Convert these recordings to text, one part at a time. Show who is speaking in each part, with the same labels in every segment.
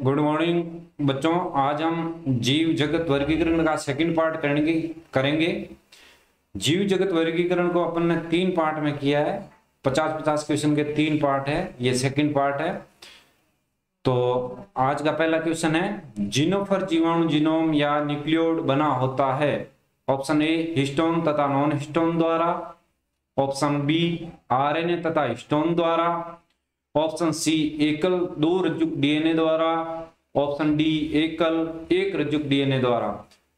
Speaker 1: Good morning बच्चों, आज हम जीव जगत वर्गीकरण का सेकंड पार्ट करेंगे। जीव जगत वर्गीकरण को अपन ने 3 पार्ट में किया है। 50-50 क्वेश्चन के 3 पार्ट है, ये सेकंड पार्ट है। तो आज का पहला क्वेश्चन है, जिनोफर जीवाणु जीनोम या न्यूक्लियोड बना होता है। ऑप्शन ए हिस्टोन तथा नॉन हिस्टोन द्वारा, ऑप्शन बी आरएनए तथा हिस्टोन द्वारा, ऑप्शन सी एकल 2 रज्जुक डीएनए द्वारा, ऑप्शन डी एकल 1 रज्जुक डीएनए द्वारा।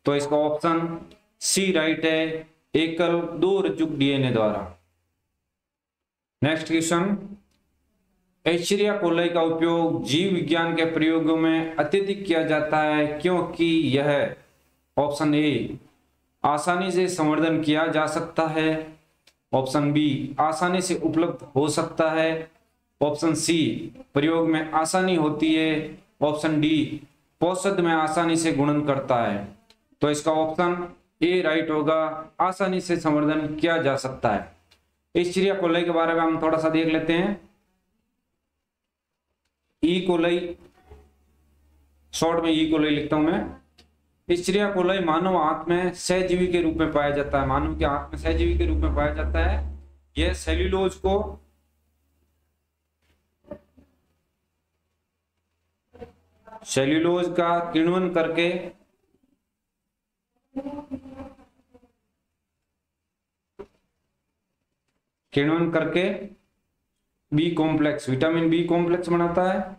Speaker 1: तो इसका ऑप्शन सी राइट है, एकल 2 रज्जुक डीएनए द्वारा। नेक्स्ट क्वेश्चन, एस्चेरिचिया कोलाई का उपयोग जीव विज्ञान के प्रयोगों में अत्यधिक किया जाता है क्योंकि यह, ऑप्शन ए आसानी से संवर्धन किया जा सकता है, ऑप्शन बी आसानी से उपलब्ध हो सकता है, ऑप्शन सी प्रयोग में आसानी होती है, ऑप्शन डी पौषध में आसानी से गुणन करता है। तो इसका ऑप्शन ए राइट होगा, आसानी से संवर्धन किया जा सकता है। एस्चेरिचिया कोलाई के बारे में हम थोड़ा सा देख लेते हैं। ई कोलाई, शॉर्ट में ई कोलाई लिखता हूं मैं। एस्चेरिचिया कोलाई मानव आंत में सहजीवी के रूप में पाया जाता है। मानव के आंत में सहजीवी के रूप में पाया जाता है। यह सेल्यूलोज का किण्वन करके B complex, vitamin B complex बनाता है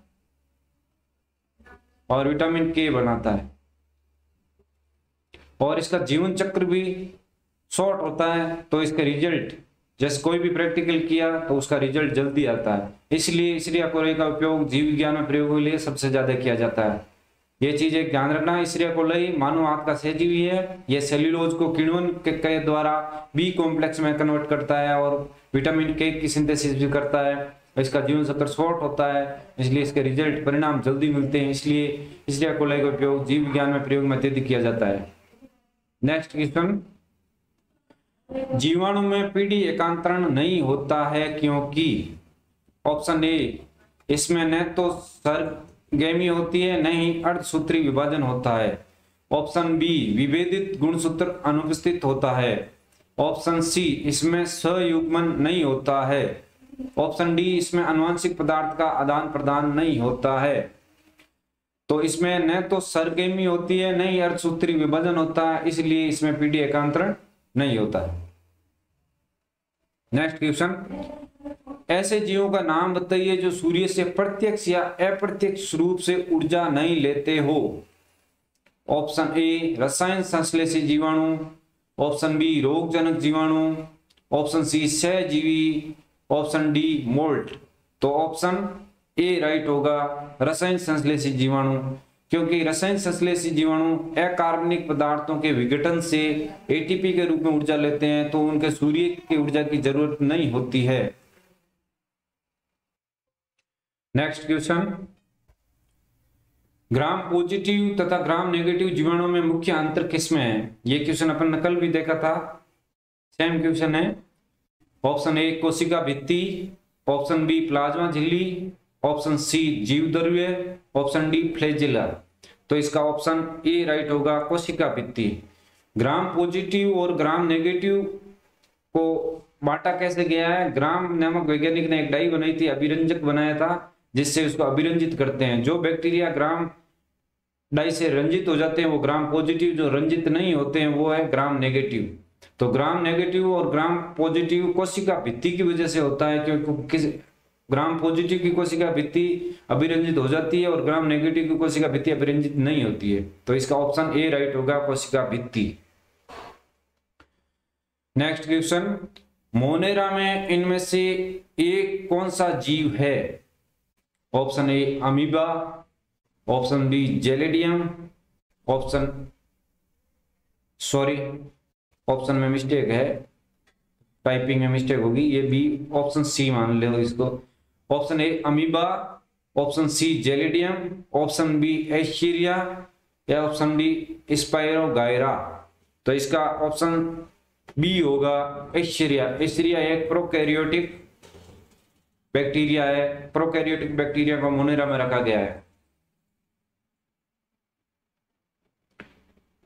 Speaker 1: और विटामिन के बनाता है। और इसका जीवन चक्र भी शॉर्ट होता है, तो इसका रिजल्ट, जैसे कोई भी प्रैक्टिकल किया तो उसका रिजल्ट जल्दी आता है। इसलिए एस्चेरिचिया कोलाई का उपयोग जीव विज्ञान में प्रयोग के लिए सबसे ज्यादा किया जाता है। यह चीज एक ध्यान रखना, एस्चेरिचिया कोलाई मानव आंत का सहजीवी है। यह सेल्यूलोज को किण्वन के द्वारा बी कॉम्प्लेक्स में कन्वर्ट करता है और विटामिन के की सिंथेसिस भी करता है। इसका जीवन चक्र शॉर्ट होता है, इसलिए इसके रिजल्ट परिणाम जल्दी मिलते हैं। इसलिए एस्चेरिचिया कोलाई का उपयोग जीव विज्ञान में प्रयोग में अत्यधिक किया जाता है। नेक्स्ट क्वेश्चन, जीवाणु में पीढ़ी एकांतरण नहीं होता है क्योंकि, ऑप्शन ए इसमें न तो सर्गेमी होती है न ही अर्धसूत्री विभाजन होता है, ऑप्शन बी विभेदित गुणसूत्र अनुपस्थित होता है, ऑप्शन सी इसमें सहयुग्मन नहीं होता है, ऑप्शन डी इसमें आनुवंशिक पदार्थ का आदान प्रदान नहीं होता है। तो इसमें न तो सर्गेमी होती है न ही अर्धसूत्री विभाजन होता है, इसलिए इसमें पीढ़ी एकांतरण नहीं होता है। नेक्स्ट क्वेश्चन, ऐसे जीवों का नाम बताइए जो सूर्य से प्रत्यक्ष या अप्रत्यक्ष रूप से ऊर्जा नहीं लेते हो। ऑप्शन ए रसायन संश्लेषी जीवाणु, ऑप्शन बी रोगजनक जीवाणु, ऑप्शन सी सहजीवी, ऑप्शन डी मोल्ट। तो ऑप्शन ए राइट होगा, रसायन संश्लेषी जीवाणु, क्योंकि रसायन संश्लेषी जीवाणु अकार्बनिक पदार्थों के विघटन से एटीपी के रूप में ऊर्जा लेते हैं, तो उनके सूर्य की ऊर्जा की जरूरत नहीं होती है। नेक्स्ट क्वेश्चन, ग्राम पॉजिटिव तथा ग्राम नेगेटिव जीवाणु में मुख्य अंतर किसमें है। ये क्वेश्चन अपन ने कल भी देखा था, सेम क्वेश्चन है। ऑप्शन ए कोशिका भित्ति, ऑप्शन बी प्लाज्मा झिल्ली, ऑप्शन सी जीव द्रव्य, ऑप्शन डी फ्लैजेला। तो इसका ऑप्शन ए राइट होगा, कोशिका भित्ति। ग्राम पॉजिटिव और ग्राम नेगेटिव को बांटा कैसे गया है, ग्राम नामक वैज्ञानिक ने एक डाई बनाई थी, अभिरंजक बनाया था, जिससे उसको अभिरंजित करते हैं। जो बैक्टीरिया ग्राम डाई से रंजित हो जाते हैं वो ग्राम पॉजिटिव, जो रंजित नहीं होते हैं वो है ग्राम नेगेटिव। तो ग्राम नेगेटिव और ग्राम पॉजिटिव कोशिका भित्ति की वजह से होता है, क्योंकि ग्राम पॉजिटिव की कोशिका भित्ति अभिरंजित हो जाती है और ग्राम नेगेटिव की कोशिका भित्ति अभिरंजित नहीं होती है। तो इसका ऑप्शन ए राइट होगा, कोशिका भित्ति। नेक्स्ट क्वेश्चन, मोनेरा में इनमें से एक कौन सा जीव है। Option A amoeba, option B Gelidium, option में मिस्टेक है, टाइपिंग में मिस्टेक होगी, ये बी, ऑप्शन सी मान लो इसको। Option A amoeba, option C Gelidium, option B Escherichia या ऑप्शन डी स्पायरोगायरा। तो इसका ऑप्शन बी होगा एस्चेरिचिया। एस्चेरिचिया एक प्रोकैरियोटिक बैक्टीरिया है, प्रोकैरियोटिक बैक्टीरिया को मोनेरा में रखा गया है।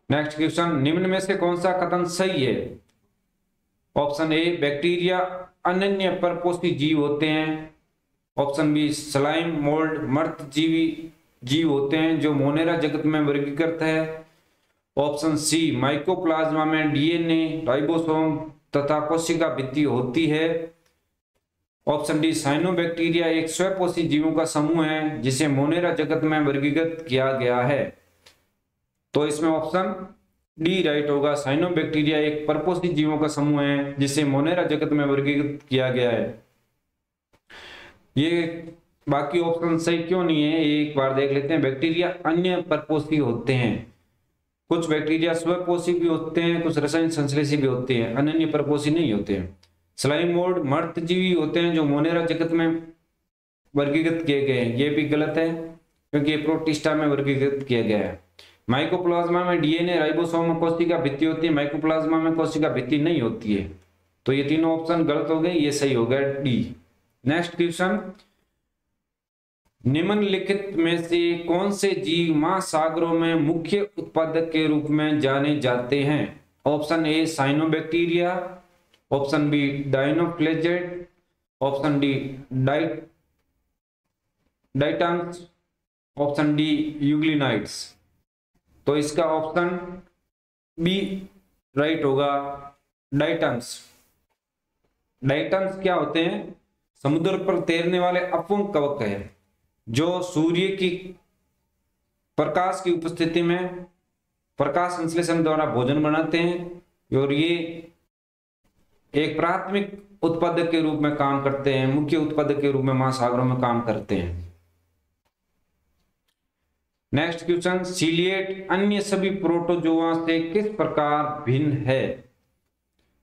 Speaker 1: नेक्स्ट क्वेश्चन, निम्न में से कौन सा कथन सही है? ऑप्शन ए, बैक्टीरिया अनन्य परपोषी जीव होते हैं। ऑप्शन बी, स्लाइम मोल्ड मर्त जीव होते हैं जो मोनेरा जगत में वर्गीकृत है। ऑप्शन सी, माइकोप्लाज्मा में डीएनए, राइबोसोम तथा कोशिका भित्ति होती है। ऑप्शन डी, साइनोबैक्टीरिया एक स्वपोषी जीवों का समूह है जिसे मोनेरा जगत में वर्गीकृत किया गया है। तो इसमें ऑप्शन डी राइट होगा, साइनोबैक्टीरिया एक परपोषी जीवों का समूह है जिसे मोनेरा जगत में वर्गीकृत किया गया है। ये बाकी ऑप्शन सही क्यों नहीं है एक बार देख लेते हैं। बैक्टीरिया अन्य परपोषी होते हैं, कुछ बैक्टीरिया स्वपोषी भी होते हैं, कुछ रसायन संश्लेषी भी होते हैं, अनन्य परपोषी नहीं होते हैं। स्लाइम मोल्ड मर्तजीवी होते हैं जो मोनेरा जगत में वर्गीकृत किए गए हैं, ये भी गलत है क्योंकि ये प्रोटिस्टा में वर्गीकृत किया गया है। माइकोप्लाज्मा में डीएनए, राइबोसोम में कोशिका भित्ति होती है, माइकोप्लाज्मा में कोशिका भित्ति नहीं होती है। तो ये तीनों ऑप्शन गलत हो गए, ये सही हो गया डी। नेक्स्ट क्वेश्चन, निम्नलिखित में से कौन से जीव महासागरों में मुख्य उत्पादक के रूप में जाने जाते हैं? Option A, cyanobacteria. Option B, dinoflagellate. Option D, diatoms. Option D, euglenoids. तो इसका ऑप्शन बी राइट होगा, डाइटम्स। डाइटम्स क्या होते हैं? समुद्र पर तैरने वाले अपंग कवक है जो सूर्य की प्रकाश की उपस्थिति में प्रकाश संश्लेषण द्वारा भोजन बनाते हैं और ये एक प्राथमिक उत्पादक के रूप में काम करते हैं, मुख्य उत्पादक के रूप में महासागरों में काम करते हैं। नेक्स्ट क्वेश्चन, सीलिएट अन्य सभी प्रोटोजोआ से किस प्रकार भिन्न है?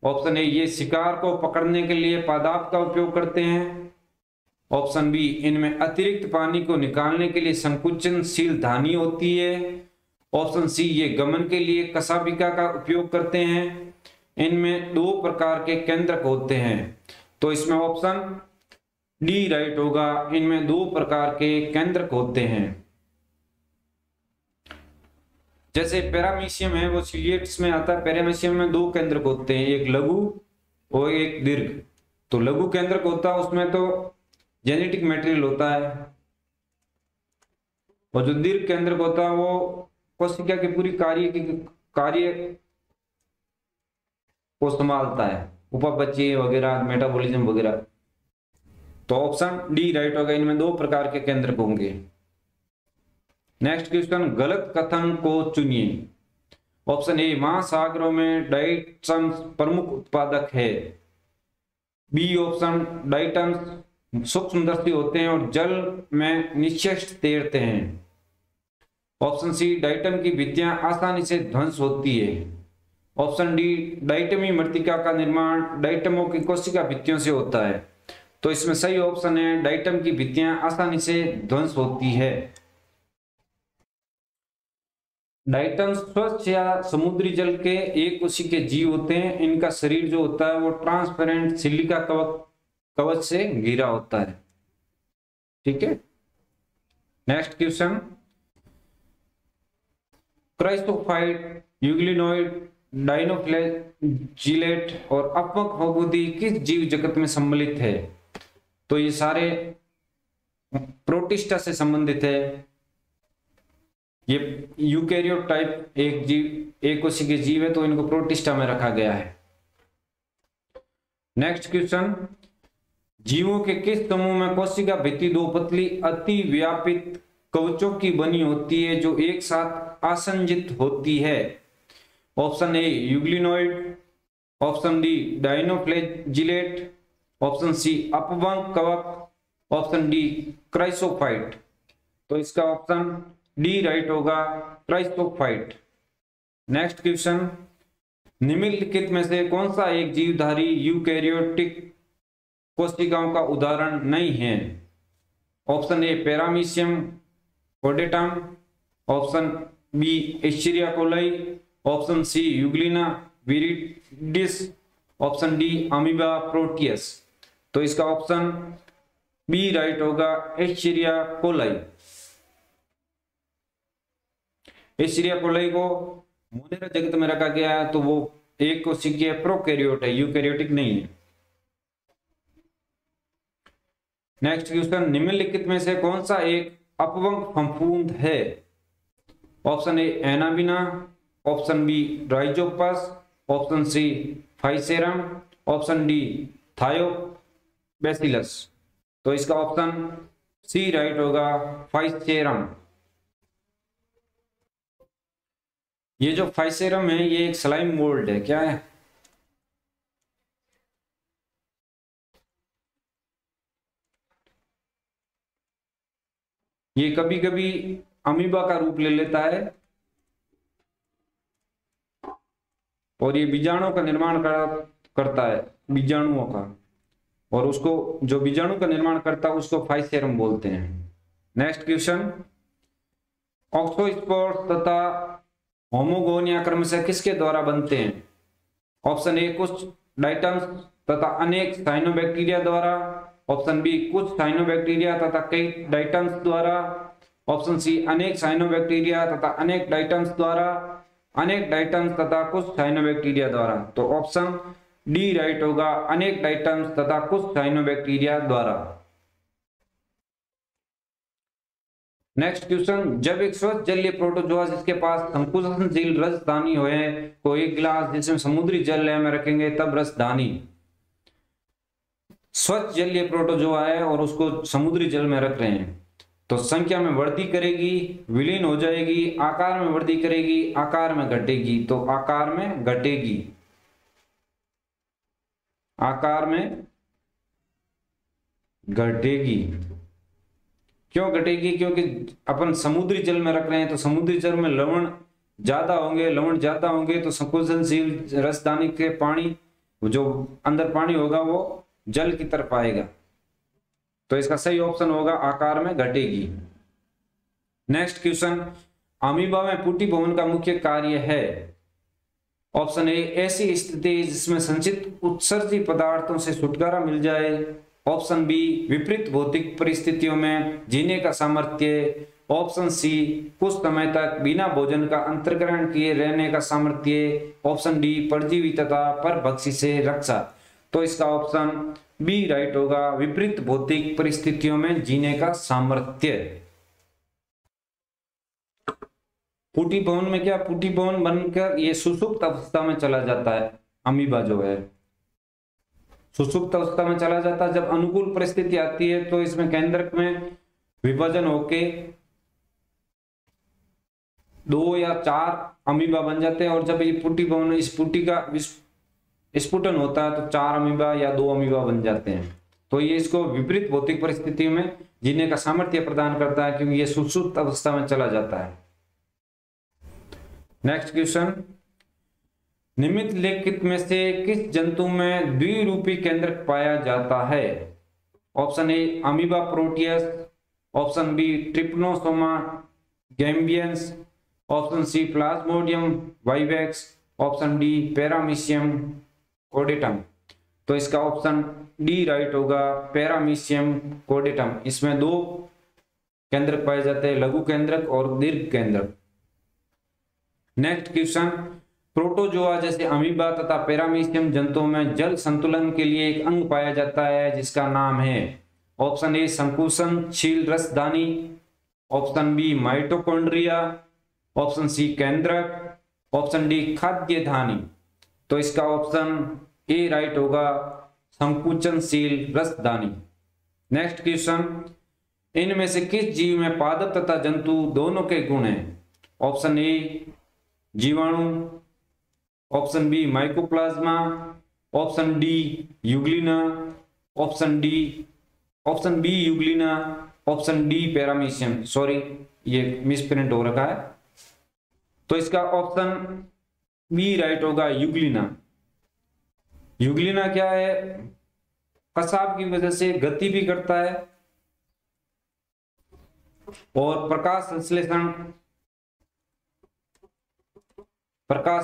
Speaker 1: ऑप्शन ए, ये शिकार को पकड़ने के लिए पादाप का उपयोग करते हैं। ऑप्शन बी, इनमें अतिरिक्त पानी को निकालने के लिए संकुचनशील धानी होती है। ऑप्शन सी, ये गमन के लिए कशाभिका का उपयोग करते हैं। इनमें 2 प्रकार के केंद्रक होते हैं। तो इसमें ऑप्शन डी राइट होगा, इनमें 2 प्रकार के केंद्रक होते हैं। जैसे पैरामीशियम है वो सीलिएट्स में आता है, पैरामीशियम में 2 केंद्रक होते हैं, एक लघु और एक दीर्घ। तो लघु केंद्रक होता है उसमें तो जेनेटिक मटेरियल होता है और जो दीर्घ केंद्रक होता है वो कोशिका की पूरी कार्य को संभालता है, उपापचय वगैरह, मेटाबॉलिज्म वगैरह। तो ऑप्शन डी राइट होगा, इनमें 2 प्रकार के केंद्रक होंगे। नेक्स्ट क्वेश्चन, गलत कथन को चुनिए। ऑप्शन ए, महासागरों में डाइटम्स प्रमुख उत्पादक है। बी ऑप्शन, डाइटम्स सूक्ष्मदर्शी होते हैं और जल में निश्चेष्ट तैरते हैं। ऑप्शन सी, डाइटम की भित्तियां आसानी से ध्वंस होती है। ऑप्शन डी, डाइटमी मृत्तिका का निर्माण डाइटमों की कोशिका भित्तियों से होता है। तो इसमें सही ऑप्शन है, डाइटम की भित्तियां आसानी से ध्वंस होती है। डाइटम स्वच्छ या समुद्री जल के एक कोशिकीय जीव होते हैं। इनका शरीर जो होता है वो ट्रांसपेरेंट सिलिका कवच से घिरा होता है। ठीक है। नेक्स्ट क्वेश्चन, क्राइसोफाइट, यूग्लिनोइड, डायनोफ्लैजिलेट और अपंग फफूंदी किस जीव जगत में सम्मिलित है? तो ये सारे प्रोटिस्टा से संबंधित है। ये यूकैरियोट टाइप एक कोशिकीय जीव है तो इनको प्रोटिस्टा में रखा गया है। नेक्स्ट क्वेश्चन, जीवों के किस समूह में कोशिका भित्ति 2 पतली अति व्यापित कवचों की बनी होती है जो एक साथ आसंजित होती है? Option A, euglenoid. Option D, dinoflagellate. Option C, अपवंग कवक। Option D, chrysophyte. तो इसका ऑप्शन डी राइट होगा, क्राइसोफाइट। नेक्स्ट क्वेश्चन, निम्नलिखित में से कौन सा एक जीवधारी यूकैरियोटिक कोशिकाओं का उदाहरण नहीं है? Option A, Paramecium caudatum. Option B, Escherichia coli. Option C, Euglena viridis. Option D, Amoeba proteus. तो इसका ऑप्शन बी राइट होगा एस्चेरिया कोलाई। एस्चेरिया कोलाई को मोनेरा जगत में रखा गया है, तो वो एक कोशिकीय प्रोकैरियोट है, यूकैरियोटिक नहीं है। नेक्स्ट क्वेश्चन, निम्नलिखित में से कौन सा एक अपवंग फफूंद है? Option A Anabaena, option B Rhizopus, option C Physarum, option D Thiobacillus. तो इसका ऑप्शन सी राइट होगा, फाइसेरम। ये जो फाइसेरम है ये एक स्लाइम मोल्ड है, क्या है? ये कभी कभी अमीबा का रूप ले लेता है और ये बीजाणु का निर्माण करता है, बीजाणुओं का, और उसको जो बीजाणु का निर्माण करता है उसको फाइसेरम बोलते हैं। नेक्स्ट क्वेश्चन, ऑक्सोस्पोर्स तथा होमोगोनिया क्रम से किसके द्वारा बनते हैं? ऑप्शन ए कुछ डाइटम्स तथा अनेक साइनोबैक्टीरिया द्वारा, ऑप्शन बी कुछ साइनोबैक्टीरिया तथा कई डाइटम्स द्वारा, ऑप्शन सी अनेक साइनोबैक्टीरिया तथा अनेक डाइटम्स द्वारा, अनेक डाइटम्स तथा कुछ साइनोबैक्टीरिया द्वारा। तो ऑप्शन डी राइट होगा, अनेक डाइटम्स तथा कुछ साइनोबैक्टीरिया द्वारा। नेक्स्ट क्वेश्चन, जब एक स्वच्छ जलीय प्रोटोजोआ जिसके पास संकुचनशील रसदानी हो को एक गिलास जिसमें समुद्री जल है में रखेंगे तब रसदानी, स्वच्छ जलीय प्रोटोजोआ है और उसको समुद्री जल में रख रहे हैं, तो संख्या में वृद्धि करेगी, विलीन हो जाएगी, आकार में वृद्धि करेगी, आकार में घटेगी। तो आकार में घटेगी, आकार में घटेगी। क्यों घटेगी? क्योंकि अपन समुद्री जल में रख रहे हैं, तो समुद्री जल में लवण ज्यादा होंगे, लवण ज्यादा होंगे तो संकुचनशील रसदानी के पानी, जो अंदर पानी होगा वो जल की तरफ आएगा। तो इसका सही ऑप्शन होगा आकार में घटेगी। नेक्स्ट क्वेश्चन, अमीबा में पुटी भवन का मुख्य कार्य है? ऑप्शन ए ऐसी स्थिति जिसमें संचित उत्सर्जी पदार्थों से छुटकारा मिल जाए, ऑप्शन बी विपरीत भौतिक परिस्थितियों में जीने का सामर्थ्य, ऑप्शन सी कुछ समय तक बिना भोजन का अंतर्ग्रहण किए रहने का सामर्थ्य, ऑप्शन डी परजीवी तथा परभक्षी से रक्षा। तो इसका ऑप्शन बी राइट होगा, विपरीत भौतिक परिस्थितियों में जीने का सामर्थ्य। पुटी भवन में क्या, पुटी भवन बनकर ये सुसुप्त अवस्था में चला जाता है, अमीबा जो है सुसुप्त अवस्था में चला जाता है। जब अनुकूल परिस्थिति आती है तो इसमें केंद्रक में विभाजन होके 2 या 4 अमीबा बन जाते हैं, और जब ये पुटी भवन, इस पुटी का स्फुटन होता है तो 4 अमीबा या 2 अमीबा बन जाते हैं। तो ये इसको विपरीत भौतिक परिस्थितियों में जीने का सामर्थ्य प्रदान करता है, क्योंकि ये सुसुप्त अवस्था में चला जाता है। नेक्स्ट क्वेश्चन, निम्नलिखित में से किस जंतु में द्विरूपी केंद्रक पाया जाता है? Option A Amoeba proteus, option B Trypanosoma gambiense, option C Plasmodium vivax, option D Paramecium caudatum. तो इसका ऑप्शन डी राइट होगा, पैरामीशियम कोडेटम। इसमें 2 केंद्रक पाए जाते हैं, लघु केंद्रक और दीर्घ केंद्रक। नेक्स्ट क्वेश्चन, प्रोटोजोआ जैसे अमीबा तथा पैरामीशियम जंतुओं में जल संतुलन के लिए एक अंग पाया जाता है जिसका नाम है? ऑप्शन ए संकुचनशील रसदानी, option B mitochondria, option C केंद्रक, ऑप्शन डी खाद्य धानी। तो इसका ऑप्शन ए राइट होगा, संकुचनशील रसदानी। नेक्स्ट क्वेश्चन, इनमें से किस जीव में पादप तथा जंतु दोनों के गुण हैं? ऑप्शन ए जीवाणु, option B mycoplasma, option D Euglena, option B Euglena, option D Paramecium. Sorry, ये मिसप्रिंट हो रखा है, तो इसका ऑप्शन बी राइट होगा, यूग्लिना। यूग्लिना क्या है? कसाब की वजह से गति भी करता है और प्रकाश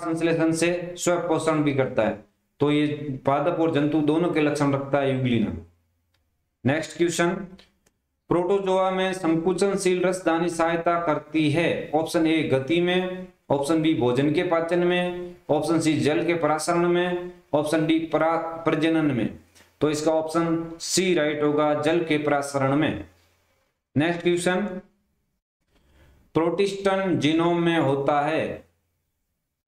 Speaker 1: संश्लेषण से स्वपोषण भी करता है। तो ये पादप और जंतु दोनों के लक्षण रखता है यूग्लिना। नेक्स्ट क्वेश्चन, प्रोटोजोआ में संकुचनशील रसदानी सहायता करती है। ऑप्शन ए गति में, ऑप्शन बी भोजन के पाचन में, ऑप्शन सी जल के परासरण में, ऑप्शन डी प्रजनन में। तो इसका ऑप्शन सी राइट होगा, जल के परासरण में। नेक्स्ट क्वेश्चन, प्रोटिस्टन जीनोम में होता है।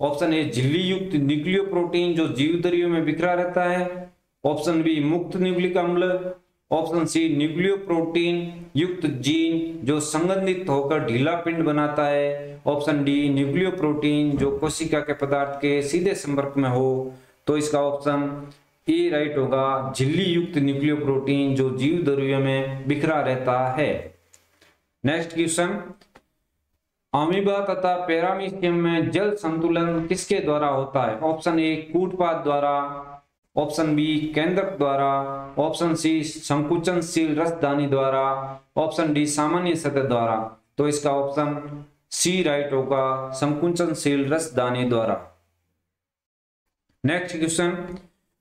Speaker 1: ऑप्शन ए झिल्ली युक्त न्यूक्लियो प्रोटीन जो जीवदरियों में बिखरा रहता है, ऑप्शन बी मुक्त न्यूक्लिक अम्ल, ऑप्शन सी न्यूक्लियो प्रोटीन युक्त जीन जो संगठित होकर ढीला पिंड बनाता है, ऑप्शन डी न्यूक्लियो प्रोटीन जो कोशिका के पदार्थ के सीधे संपर्क में हो। तो इसका ऑप्शन ए राइट होगा, झिल्ली युक्त न्यूक्लियो प्रोटीन जो जीवदरियों में बिखरा रहता है। नेक्स्ट क्वेश्चन, अमीबा तथा पैरामीशियम में जल संतुलन किसके द्वारा होता है। ऑप्शन ए कूटपाद द्वारा, ऑप्शन बी केंद्रक द्वारा, ऑप्शन सी संकुचनशील रसदानी द्वारा, ऑप्शन डी सामान्य सतह द्वारा। तो इसका ऑप्शन सी राइट होगा, संकुचनशील रसदानी द्वारा। नेक्स्ट क्वेश्चन,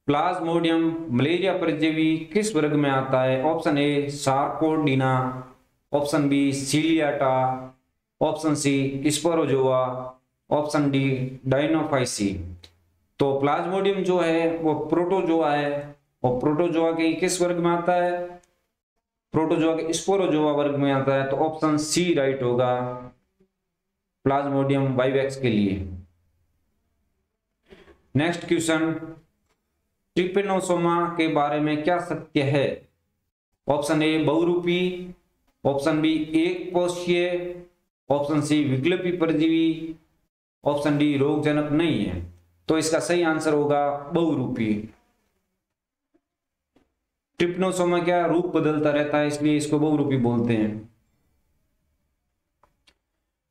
Speaker 1: प्लाज्मोडियम मलेरिया परजीवी किस वर्ग में आता है। Option A Sarcodina, option B Ciliata, option C Sporozoa, option D Dinophyceae. तो प्लाज्मोडियम जो है वो प्रोटोजोआ है, और प्रोटोजोआ के किस वर्ग में आता है, प्रोटोजोआ के स्पोरोजोआ वर्ग में आता है। तो ऑप्शन सी राइट होगा, प्लाज्मोडियम वाइवेक्स के लिए। नेक्स्ट क्वेश्चन, ट्रिपेनोसोमा के बारे में क्या सत्य है। ऑप्शन ए बहुरूपी, ऑप्शन बी एक कोशीय, ऑप्शन सी विकल्पी परजीवी, ऑप्शन डी रोगजनक नहीं है। तो इसका सही आंसर होगा बहुरूपी। ट्रिप्नोसोमा क्या रूप बदलता रहता है, इसलिए इसको बहुरूपी बोलते हैं।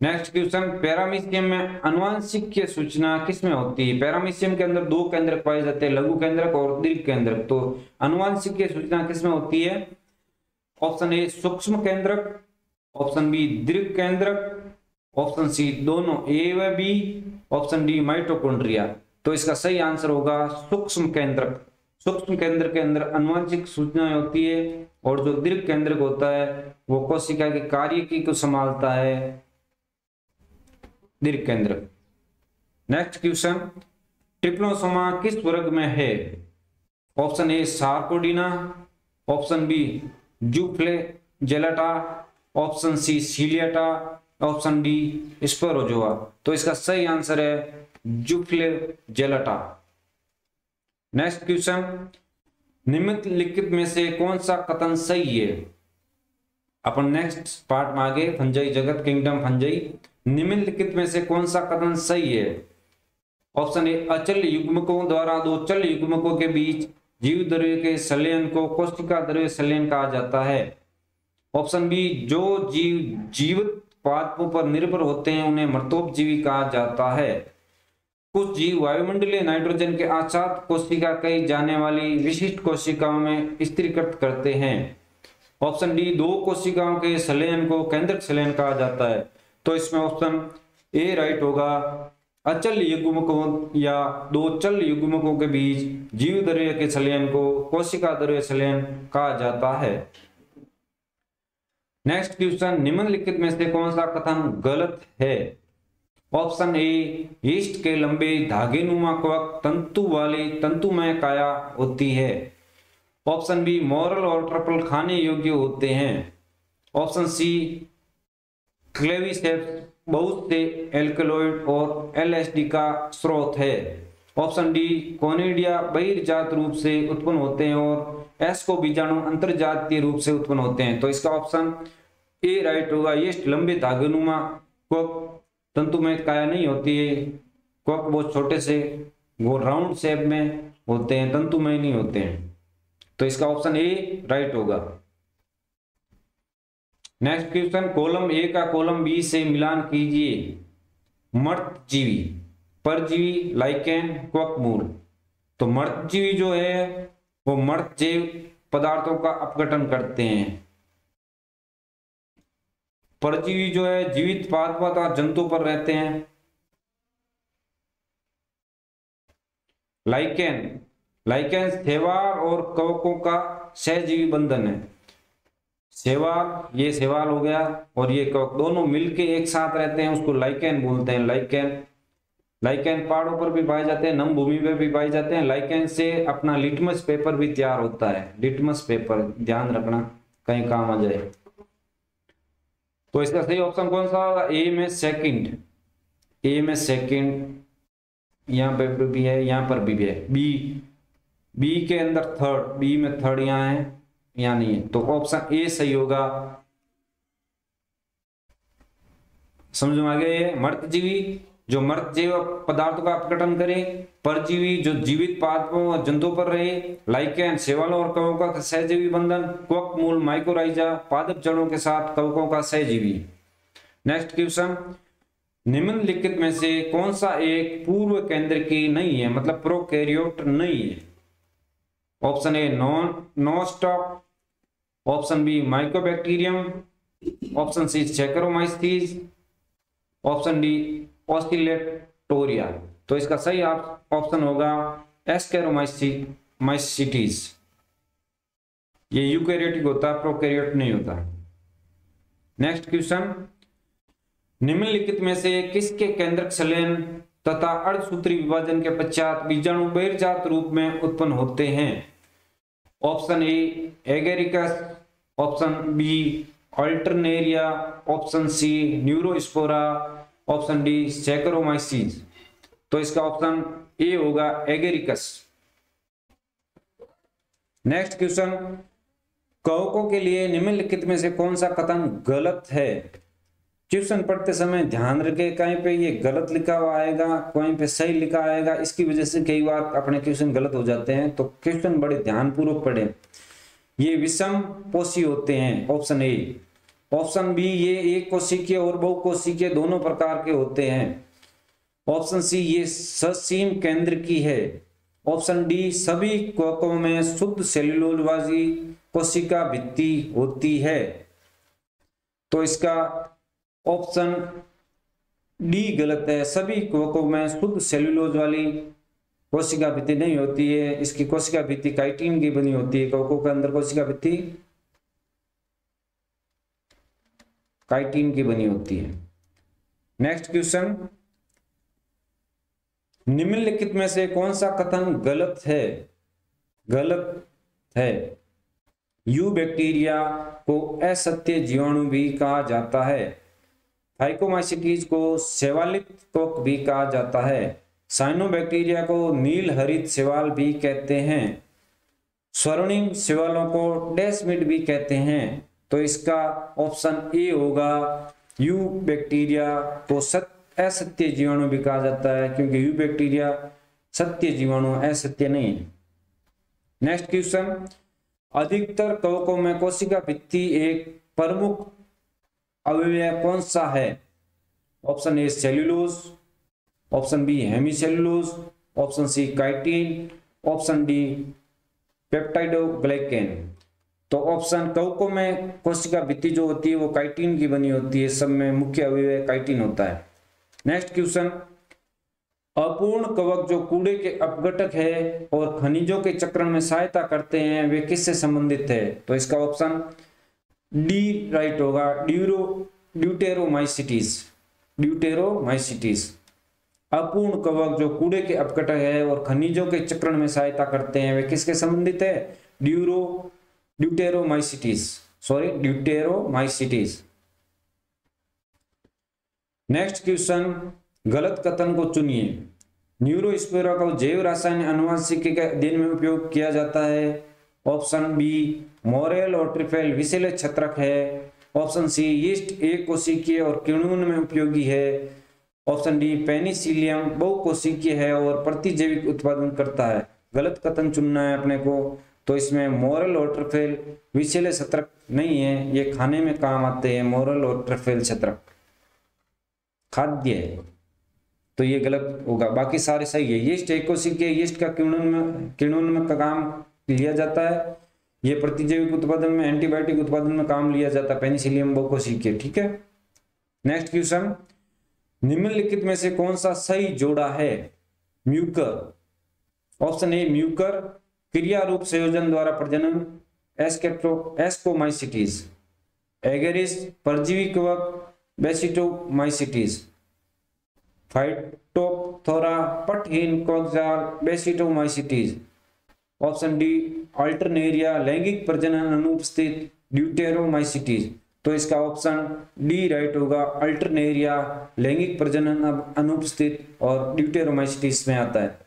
Speaker 1: नेक्स्ट क्वेश्चन, पैरामीशियम में अनुवांशिक सूचना किसमें होती है। पैरामीशियम के अंदर दो केंद्रक पाए जाते हैं, लघु केंद्रक और दीर्घ केंद्रक। तो अनुवांशिक सूचना किसमें होती है। ऑप्शन ए सूक्ष्म केंद्रक, ऑप्शन बी दीर्घ केंद्रक, ऑप्शन सी दोनों ए व बी, ऑप्शन डी माइटोकॉन्ड्रिया। तो इसका सही आंसर होगा सूक्ष्म केंद्रक। सूक्ष्म केंद्र के अंदर अनुवांशिक सूचनाएं होती है, और जो दीर्घ केंद्रक होता है वो कोशिका के कार्यकी को संभालता है, दीर्घ केंद्रक। नेक्स्ट क्वेश्चन, ट्रिप्नोसोमा किस वर्ग में है। Option A Sarcodina, option B Zooflagellata, option C Ciliata, option D Sporozoa. तो इसका सही आंसर है जुफ्लेजेलाटा। नेक्स्ट क्वेश्चन, निम्नलिखित में से कौन सा कथन सही है। अपन नेक्स्ट पार्ट में आगे फंजाई जगत किंगडम फंजाई, निम्नलिखित में से कौन सा कथन सही है। ऑप्शन ए अचल युग्मकों द्वारा दो चल युग्मकों के बीच जीव द्रव्य के संलयन को कोशिका द्रव्य संलयन कहा जाता है। ऑप्शन बी जो जीव जीवित पादपों पर निर्भर होते हैं उन्हें मृतोपजीवी कहा जाता है। कुछ जीव वायुमंडलीय नाइट्रोजन के आच्छादित कोशिका कही जाने वाली विशिष्ट कोशिकाओं में स्थिरीकृत करते हैं। ऑप्शन डी दो कोशिकाओं के संलयन को केंद्रक संलयन कहा जाता है। तो इसमें ऑप्शन ए राइट होगा, अचल युग्मकों या दो चल युग्मकों के बीच जीव द्रव्य के संलयन को कोशिका द्रव्य संलयन कहा जाता है। नेक्स्ट क्वेश्चन, निम्नलिखित में से कौन सा कथन गलत है। ऑप्शन ए यीस्ट के लंबे धागेनुमा कवक तंतु वाली तंतुमय काया होती है। ऑप्शन बी मोरल और ट्रपल खाने योग्य होते हैं। ऑप्शन सी क्लेविसेप्स बहुत से एल्कलॉइड और एलएसडी का स्रोत है। ऑप्शन डी कोनिडिया बहिर्जात रूप से उत्पन्न होते हैं और एस्को बीजाणु अंतर्जातीय रूप से उत्पन्न होते हैं। तो इसका ऑप्शन ए राइट होगा, यीस्ट लंबे धागेनुमा कवक तंतुमय काया नहीं होती है, कवक बहुत छोटे से वो राउंड शेप में होते हैं, तंतुमय नहीं होते हैं। तो इसका ऑप्शन ए राइट होगा। नेक्स्ट क्वेश्चन, कॉलम ए का कॉलम बी से मिलान कीजिए। मर्तजीवी, परजीवी, लाइकेन, कवकमूल। तो मर्तजीवी जो है वो मर्त जैव पदार्थों का अपघटन करते हैं। परजीवी जो है जीवित पादपों तथा जंतु पर रहते हैं। लाइकेन, लाइकेन शैवाल और कवकों का सहजीवी बंधन है। शैवाल, ये शैवाल हो गया, और ये कवक, दोनों मिलके एक साथ रहते हैं, उसको लाइकेन बोलते हैं। लाइकेन, लाइकेन पहाड़ों पर भी पाए जाते हैं, नम भूमि पर भी पाए जाते हैं। लाइकेन से अपना लिटमस पेपर भी तैयार होता है। लिटमस पेपर, ध्यान रखना कहीं काम आ जाए। तो इसका सही ऑप्शन कौन सा होगा? ए में सेकंड, ए में सेकंड, यहाँ पे भी है, यहाँ पर भी है। बी, बी के अंदर थर्ड, बी में थर्ड यहाँ है, यहाँ नहीं है, तो ऑप्शन ए सही होगा। समझ में आ गया? ये मर्तजीवी जो मृत जैव पदार्थों का अपघटन करे, परजीवी जो जीवित पादपों और जंतुओं पर रहे, लाइकेन शैवालों और कवकों का सहजीवी बंधन, क्वक मूल माइकोराइजा पादप जड़ों के साथ कवकों का सहजीवी। नेक्स्ट क्वेश्चन, निम्नलिखित में से कौन सा एक पूर्व केंद्र की नहीं है, मतलब प्रोकैरियोट नहीं है? Option A Nostoc, option B Mycobacterium, option C Saccharomyces, option D Oscillatoria. तो इसका सही ऑप्शन होगा एस्केरोमाइसीटीज। ये यूकैरियोटिक होता है, प्रोकैरियोट नहीं होता। नेक्स्ट क्वेश्चन, निम्नलिखित में से किसके केंद्रक संलयन तथा अर्धसूत्री विभाजन के पश्चात बीजाणु बहिर्जात रूप में उत्पन्न होते हैं? Option A Agaricus, option B Alternaria, option C Neurospora, option D Saccharomyces. तो इसका ऑप्शन ए होगा एगेरिकस। नेक्स्ट क्वेश्चन, कवकों के लिए निम्नलिखित में से कौन सा कथन गलत है? क्वेश्चन पढ़ते समय ध्यान रखे, कहीं पे ये गलत लिखा हुआ आएगा, कहीं पे सही लिखा आएगा, इसकी वजह से कई बार अपने क्वेश्चन गलत हो जाते हैं। तो क्वेश्चन बड़े ध्यानपूर्वक पढ़ें। ये विषम पोषी होते हैं, ऑप्शन ए। ऑप्शन बी, ये एक कोशिकीय और बहुकोशिकीय दोनों प्रकार के होते हैं। ऑप्शन सी, ये ससीम केंद्र की है। ऑप्शन डी, सभी कवकों में शुद्ध सेल्यूलोजवादी कोशिका भित्ति होती है। तो इसका ऑप्शन डी गलत है, सभी कवकों में शुद्ध सेल्यूलोज वाली कोशिका भित्ति नहीं होती है। इसकी कोशिका भित्ति काइटिन की बनी होती है। कवकों के अंदर कोशिका भित्ति काइटिन की बनी होती है। नेक्स्ट क्वेश्चन, निम्नलिखित में से कौन सा कथन गलत है? गलत है, यू बैक्टीरिया को असत्य जीवाणु भी कहा जाता है। फाइकोमाइसीटीज को शैवालिक त्वक भी कहा जाता है। साइनोबैक्टीरिया को नील हरित शैवाल भी कहते हैं। स्वर्णिम शैवालों को डेस्मिड भी कहते हैं। तो इसका ऑप्शन ए होगा, यू बैक्टीरिया को असत्य जीवाणु भी कहा जाता है, क्योंकि यू बैक्टीरिया सत्य जीवाणु, असत्य नहीं है। नेक्स्ट क्वेश्चन, अधिकतर कवकों में कोशिका भित्ति एक प्रमुख अवयव कौन सा है? Option A cellulose, option B hemicellulose, option C chitin, option D peptidoglycan. तो ऑप्शन कवकों में कोशिका भित्ति जो होती है वो काइटिन की बनी होती है। सब में मुख्य अवयव काइटिन होता है। नेक्स्ट क्वेश्चन, अपूर्ण कवक जो कूड़े के अपघटक है और खनिजों के चक्रण में सहायता करते हैं, वे किससे संबंधित है? तो इसका ऑप्शन डी राइट होगा, ड्यूटेरोमाइसीटीज। ड्यूटेरोमाइसीटीज। अपूर्ण कवक जो कूड़े के अपघटक है और खनिजों के चक्रण में सहायता करते हैं, वे किसके संबंधित है? ड्यूटेरोमाइसीटीज, सॉरी ड्यूटेरोमाइसीटीज। नेक्स्ट क्वेश्चन, गलत कथन को चुनिए। न्यूरोस्पोरा का जैव रासायनिक आनुवंशिकी के अध्ययन में उपयोग किया जाता है। ऑप्शन बी, मोरेल और ट्रिफेल विषैले छत्रक है। ऑप्शन सी, यीस्ट एक कोशिकीय और किण्वन में उपयोगी है। ऑप्शन डी, पेनिसिलियम बहुकोशिकीय है और प्रतिजैविक उत्पादन करता है। गलत कथन चुनना है अपने को। तो इसमें मोरेल और ट्रिफेल विषैले छत्रक नहीं है, ये खाने में काम आते हैं। मोरेल और ट्रिफेल छत्रक खाद्य है, तो ये गलत होगा। बाकी सारे सही है। यीस्ट एक कोशिकीय, यीस्ट का किण्वन में का काम लिया जाता है। ये प्रतिजैविक उत्पादन में, एंटीबायोटिक उत्पादन में काम लिया जाता है। पेनिसिलियम बहुकोशिकीय, ठीक है। नेक्स्ट क्वेश्चन, निम्नलिखित में से कौन सा सही जोड़ा है? म्यूकर। ऑप्शन ए म्यूकर क्रिया रूप संयोजन द्वारा प्रजनन, एस्कोमाइसीटीज। एगेरिस परजीवी कवक बेसिटोमाइसिटीज, फाइटोप्थोरा पटहीन कवकजाल बेसिटोमाइसिटीज। ऑप्शन डी अल्टरनेरिया लैंगिक प्रजनन अनुपस्थित ड्यूटेरोमाइसिटीज। तो इसका ऑप्शन डी राइट होगा, अल्टरनेरिया लैंगिक प्रजनन अनुपस्थित और ड्यूटेरोमाइसिटीज में आता है।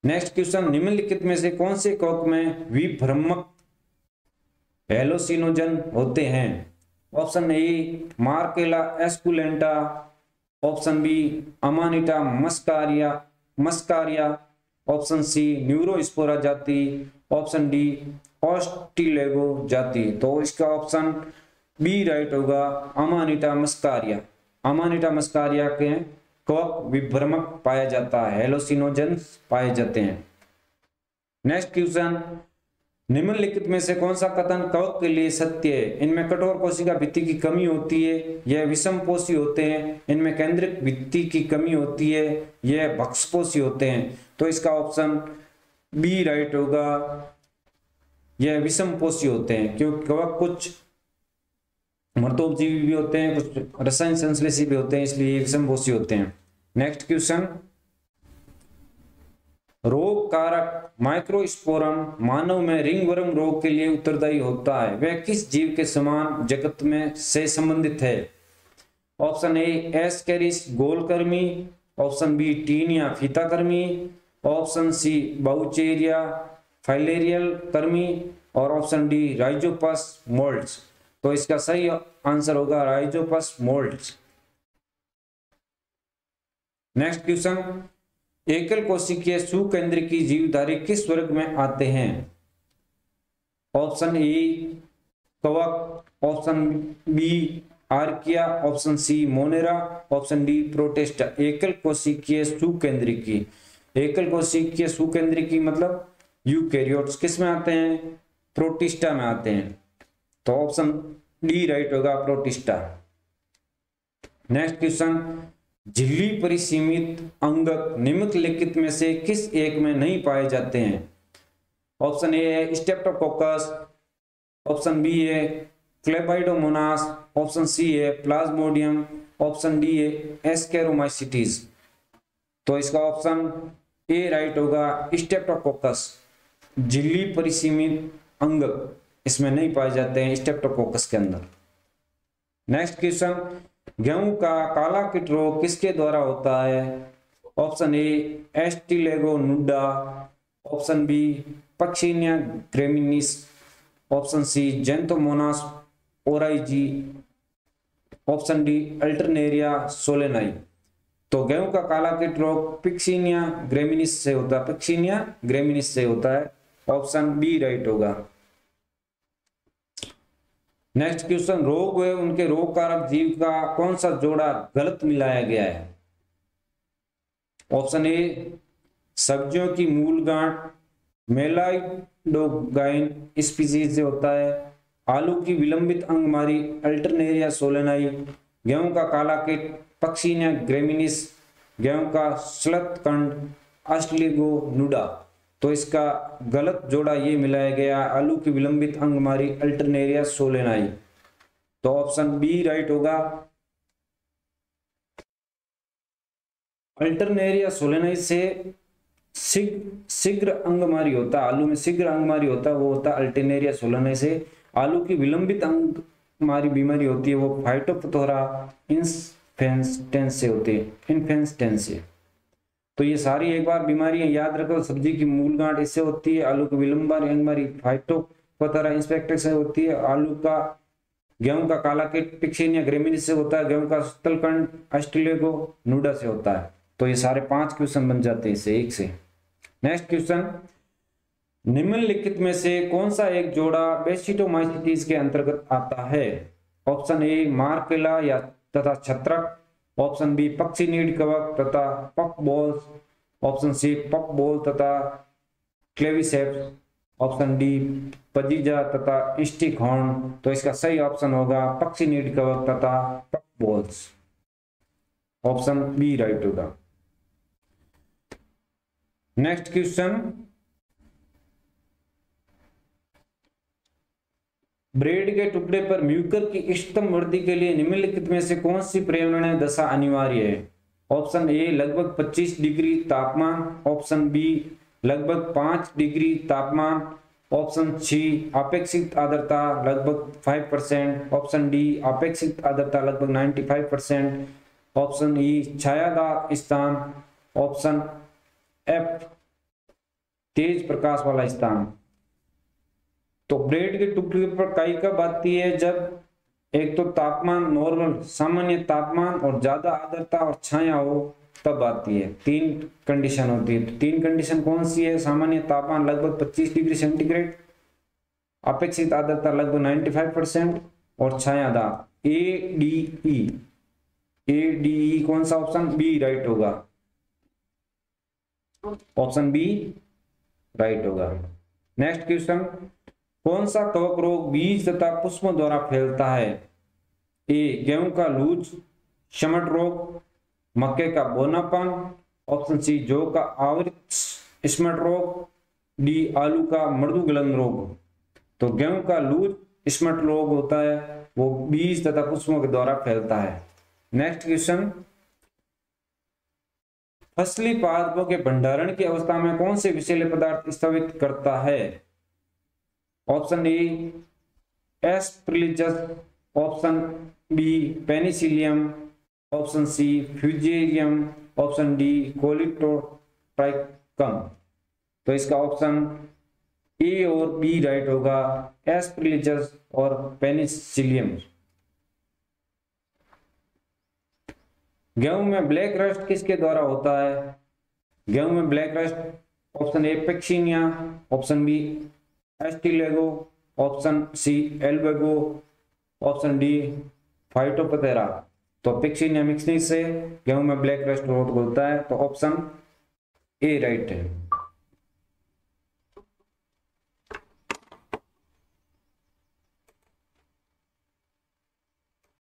Speaker 1: नेक्स्ट क्वेश्चन, निम्नलिखित में से कौन से कवक में विभ्रमक हेलोसिनोजन होते हैं? Option A Morchella esculenta, option B Amanita muscaria, option C Neurospora जाति, ऑप्शन डी ऑस्टिलेगो जाति। तो इसका ऑप्शन बी राइट होगा, अमानिटा मस्कारिया। अमानिटा मस्कारिया के कवक विभ्रमक पाया जाता है, हेलोसिनोजन पाए जाते हैं। नेक्स्ट क्वेश्चन, निम्नलिखित में से कौन सा कथन कवक के लिए सत्य है? इनमें कठोर कोशिका भित्ति की कमी होती है, यह विषमपोषी होते हैं, इनमें केंद्रित भित्ति की कमी होती है, यह भक्षपोषी होते हैं। तो इसका ऑप्शन बी राइट होगा, यह विषमपोषी होते हैं, क्योंकि कवक कुछ मर्दोपजीवी भी होते हैं, कुछ रसायन संश्लेषी भी होते हैं, इसलिए ये विषमपोषी होते हैं। नेक्स्ट क्वेश्चन, रोग कारक माइक्रोस्पोरम मानव में रिंगवर्म रोग के लिए उत्तरदायी होता है, वह किस जीव के समान जगत में से संबंधित है? ऑप्शन ए एस्केरिस गोलकर्मी, ऑप्शन बी टीनिया फीताकर्मी, ऑप्शन सी बाउचेरिया फाइलेरियल कर्मी और ऑप्शन डी राइजोपस मोल्ड्स। तो इसका सही आंसर होगा राइजोपस मोल्ड्स। नेक्स्ट क्वेश्चन, एकल कोशिकीय सुकेंद्रीय जीवधारी किस वर्ग में आते हैं? ऑप्शन ए कवक, option B archaea, option C Monera, option D Protista. एकल कोशिकीय सुकेंद्रीय, एकल कोशिकीय सुकेंद्रीय मतलब यूकैरियोट्स किस में आते हैं? प्रोटिस्टा में आते हैं। तो ऑप्शन डी राइट होगा, प्रोटिस्टा। नेक्स्ट क्वेश्चन, झिल्ली परिसीमित अंगक निम्नलिखित में से किस एक में नहीं पाए जाते हैं? ऑप्शन ए है स्टेप्टोकोकस, ऑप्शन बी है क्लेबाइडोमोनास, ऑप्शन सी है प्लाज्मोडियम, ऑप्शन डी है एस्केरोमाइसिटीज। तो इसका ऑप्शन ए राइट होगा, स्टेप्टोकोकस। झिल्ली परिसीमित अंगक इसमें नहीं पाए जाते हैं, स्टेप्टोकोकस के अंदर। नेक्स्ट क्वेश्चन, गेहूं का काला कीट रोग किसके द्वारा होता है? Option A Ustilago nuda, option B Puccinia graminis, option C Xanthomonas oryzae, option D Alternaria solani. तो गेहूं का काला कीट रोग पिक्सिनिया ग्रेमिनिस से होता है, पिक्सिनिया ग्रेमिनिस से होता है। ऑप्शन बी राइट होगा। नेक्स्ट क्वेश्चन, रोग व उनके रोग कारक जीव का कौन सा जोड़ा गलत मिलाया गया है? ऑप्शन ए सब्जियों की मूल गांठ मेलाइडोगाइन स्पीसीज से होता है, आलू की विलंबित अंगमारी अल्टरनेरिया सोलेनाई, गेहूं का काला कीट पक्सिनिया ग्रेमिनिस, गेहूं का श्लथकंड ऑस्ट्रेलिगो नुडा। तो इसका गलत जोड़ा ये मिलाया गया, आलू की विलंबित अंगमारी अल्टरनेरिया सोलेनाई। तो ऑप्शन बी राइट होगा, अल्टरनेरिया सोलेनाई से शीघ्र अंगमारी होता है, आलू में शीघ्र अंगमारी होता है, वो होता है अल्टरनेरिया सोलेनाई से। आलू की विलंबित अंगमारी बीमारी होती है, वो फाइटोप्थोरा इन्फेस्टेंस से होती है, इन्फेस्टेंस से। तो ये सारी एक बार बीमारियां याद रखो, सब्जी की मूल गांठ इससे होती है, आलू की विलंबारी अंगमारी फाइटोप्थोरा इन्फेस्टेंस से होती है, आलू का गेहूं का काला कीट पिक्सिनिया ग्रेमिनिस से होता है, गेहूं का शीतलकंड ऑस्ट्रेलिगो नुडा से होता है। तो ये सारे 5 क्वेश्चन बन जाते हैं इससे, एक से। नेक्स्ट क्वेश्चन, निम्नलिखित में से कौन सा एक जोड़ा बेसिटोमाइसिटीज के अंतर्गत आता है? ऑप्शन ए मार्केला या तथा छत्रक, ऑप्शन बी पक्सिनिड कवक तथा पक बॉल्स, ऑप्शन सी पक बॉल तथा क्लेविसेप्स, ऑप्शन डी पजीजा तथा स्टिक हॉर्न। तो इसका सही ऑप्शन होगा पक्सिनिड कवक तथा पक बॉल्स। ऑप्शन बी राइट होगा। नेक्स्ट क्वेश्चन, ब्रेड के टुकड़े पर म्यूकर की इष्टतम वृद्धि के लिए निम्नलिखित में से कौन सी पर्यावरणीय दशा अनिवार्य है? ऑप्शन ए लगभग 25 डिग्री तापमान, ऑप्शन बी लगभग 5 डिग्री तापमान, ऑप्शन सी अपेक्षित आर्द्रता लगभग 5%, ऑप्शन डी अपेक्षित आर्द्रता लगभग 95%, ऑप्शन ई छायादार स्थान, ऑप्शन एफ तेज प्रकाश वाला स्थान। तो ब्रेड के टुकड़े पर काई कब आती है? जब एक तो तापमान नॉर्मल सामान्य तापमान और ज्यादा आर्द्रता और छाया हो तब आती है। 3 कंडीशन होती है। तो 3 कंडीशन कौन सी है? सामान्य तापमान लगभग 25 डिग्री सेंटीग्रेड, अपेक्षित आर्द्रता लगभग 95% और छायादार। ADE कौन सा ऑप्शन? बी राइट होगा। ऑप्शन बी राइट होगा। नेक्स्ट क्वेश्चन, कौन सा कवक रोग बीज तथा पुष्पों द्वारा फैलता है? ए गेहूं का लूज शमट रोग, मक्के का बोनापन, ऑप्शन सी जौ का आवृत स्मट रोग, डी आलू का मृदु गलन रोग। तो गेहूं का लूज स्मट रोग होता है, वो बीज तथा पुष्पों के द्वारा फैलता है। नेक्स्ट क्वेश्चन, फसली पदार्थों के भंडारण की अवस्था में कौन से विषैले पदार्थ स्थापित करता है? Option A Aspergillus, option B Penicillium, option C Fusarium, option D Colletotrichum. तो इसका ऑप्शन ए और बी राइट होगा, एस्परजिलस और पेनिसिलियम। गेहूं में ब्लैक रस्ट किसके द्वारा होता है? गेहूं में black rust option A Puccinia, option B Ustilago, option C Albugo, option D Phytophthora. तो पेक्सिनिया मिक्सनिस से गेहूं में ब्लैक रस्ट होता है, तो ऑप्शन ए राइट है।